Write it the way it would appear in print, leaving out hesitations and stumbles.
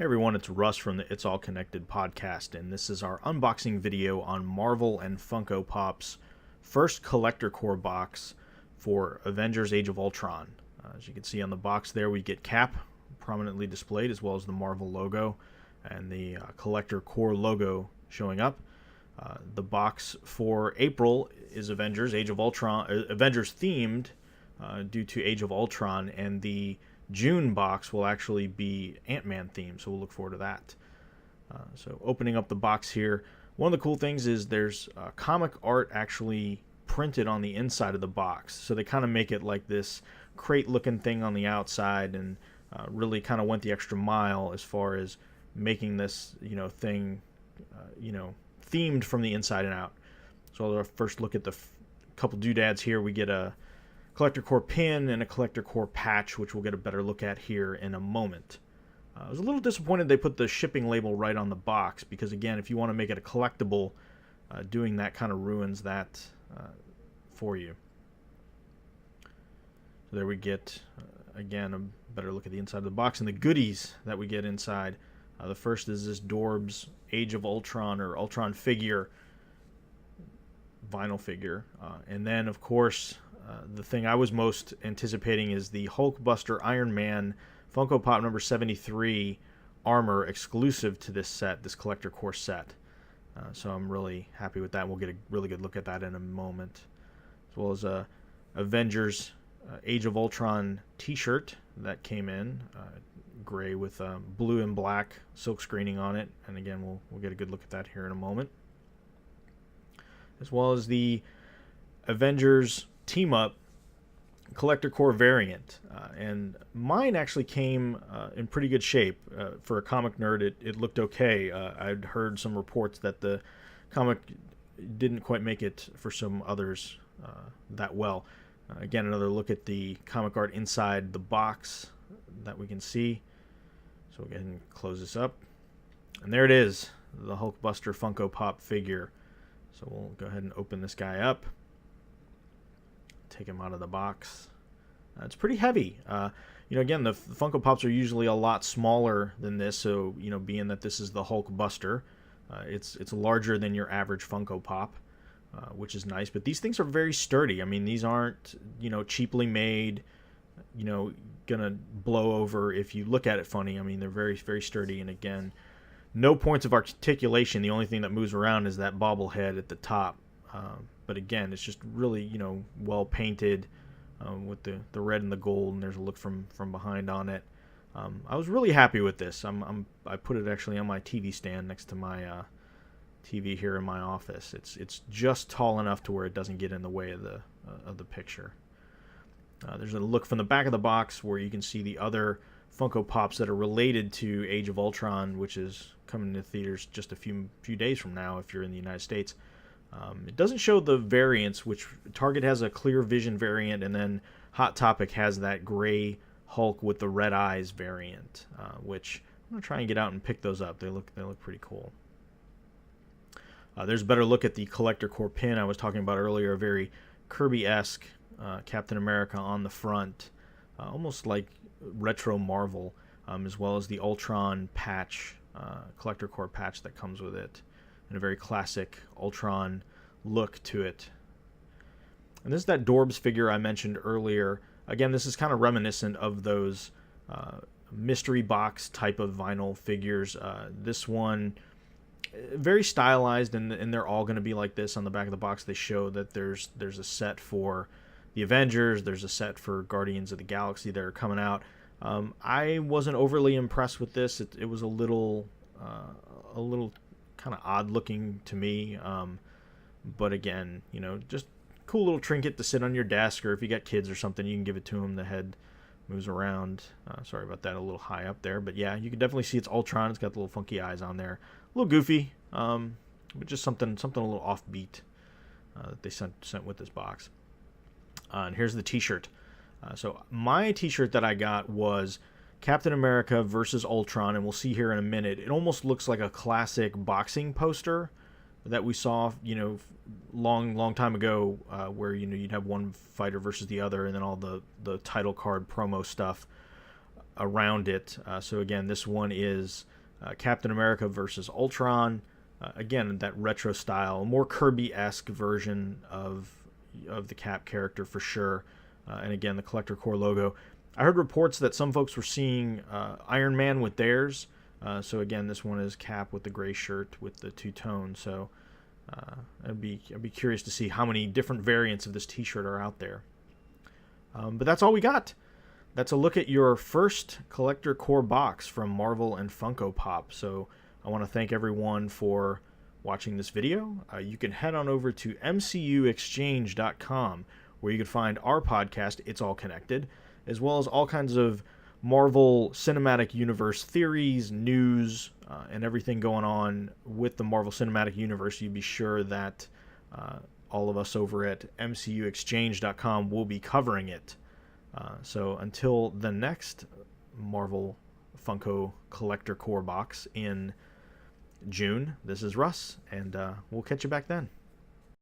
Hey everyone, it's Russ from the It's All Connected podcast, and this is our unboxing video on Marvel and Funko Pop's first Collector Corp box for Avengers Age of Ultron. As you can see on the box there, we get Cap prominently displayed, as well as the Marvel logo and the Collector Corp logo showing up. The box for April is Avengers Age of Ultron, Avengers themed due to Age of Ultron, and the June box will actually be Ant-Man themed, so we'll look forward to that. So opening up the box here, one of the cool things is there's comic art actually printed on the inside of the box. So they kind of make it like this crate-looking thing on the outside, and really kind of went the extra mile as far as making this thing themed from the inside and out. So I'll first look at the couple doodads here. We get a Collector Corp pin and a Collector Corp patch, which we'll get a better look at here in a moment. I was a little disappointed they put the shipping label right on the box, because again, if you want to make it a collectible, doing that kind of ruins that for you. So there we get, again, a better look at the inside of the box and the goodies that we get inside. The first is this Dorbs Age of Ultron or Ultron figure, vinyl figure. And then, of course, the thing I was most anticipating is the Hulkbuster Iron Man Funko Pop number 73 armor exclusive to this set, this Collector Corp set. So I'm really happy with that. We'll get a really good look at that in a moment. As well as a Avengers Age of Ultron t-shirt that came in, gray with blue and black silk screening on it. And again, we'll get a good look at that here in a moment. As well as the Avengers Team Up Collector Corp variant, and mine actually came in pretty good shape. For a comic nerd, it looked okay. I'd heard some reports that the comic didn't quite make it for some others that well. Again, another look at the comic art inside the box that we can see. So we'll go ahead and close this up, and there it is, the Hulkbuster Funko Pop figure. So we'll go ahead and open this guy up. Take him out of the box. It's pretty heavy. Again, the Funko Pops are usually a lot smaller than this, so being that this is the Hulkbuster, it's larger than your average Funko Pop, which is nice. But these things are very sturdy. I mean, these aren't cheaply made, gonna blow over if you look at it funny. I mean, they're very, very sturdy, and again, no points of articulation. The only thing that moves around is that bobblehead at the top. But again, it's just really, well painted with the red and the gold, and there's a look from behind on it. I was really happy with this. I put it actually on my TV stand next to my TV here in my office. It's just tall enough to where it doesn't get in the way of the picture. There's a look from the back of the box where you can see the other Funko Pops that are related to Age of Ultron, which is coming to theaters just a few days from now if you're in the United States. It doesn't show the variants, which Target has a Clear Vision variant, and then Hot Topic has that gray Hulk with the red eyes variant, which I'm going to try and get out and pick those up. They look pretty cool. There's a better look at the Collector Corp pin I was talking about earlier, a very Kirby-esque Captain America on the front, almost like retro Marvel, as well as the Ultron patch, Collector Corp patch that comes with it. And a very classic Ultron look to it. And this is that Dorbs figure I mentioned earlier. Again, this is kind of reminiscent of those mystery box type of vinyl figures. This one, very stylized, and they're all going to be like this. On the back of the box, they show that there's a set for the Avengers, there's a set for Guardians of the Galaxy that are coming out. I wasn't overly impressed with this. It was a little kind of odd looking to me, but again, just cool little trinket to sit on your desk, or if you got kids or something, you can give it to them. The head moves around. Sorry about that, a little high up there, but yeah, you can definitely see it's Ultron. It's got the little funky eyes on there, a little goofy, but just something a little offbeat that they sent with this box. And here's the t-shirt. So my t-shirt that I got was Captain America versus Ultron, and we'll see here in a minute. It almost looks like a classic boxing poster that we saw, long time ago, where you'd have one fighter versus the other, and then all the title card promo stuff around it. So again, this one is Captain America versus Ultron. Again, that retro style, more Kirby-esque version of the Cap character for sure. And again, the Collector Corps logo. I heard reports that some folks were seeing Iron Man with theirs. So again, this one is Cap with the gray shirt with the two-tone. So I'd be curious to see how many different variants of this T-shirt are out there. But that's all we got. That's a look at your first Collector Corps box from Marvel and Funko Pop. So I want to thank everyone for watching this video. You can head on over to mcuexchange.com where you can find our podcast, It's All Connected, as well as all kinds of Marvel Cinematic Universe theories, news, and everything going on with the Marvel Cinematic Universe. You'd be sure that all of us over at mcuexchange.com will be covering it. So until the next Marvel Funko Collector Corps box in June, this is Russ, and we'll catch you back then.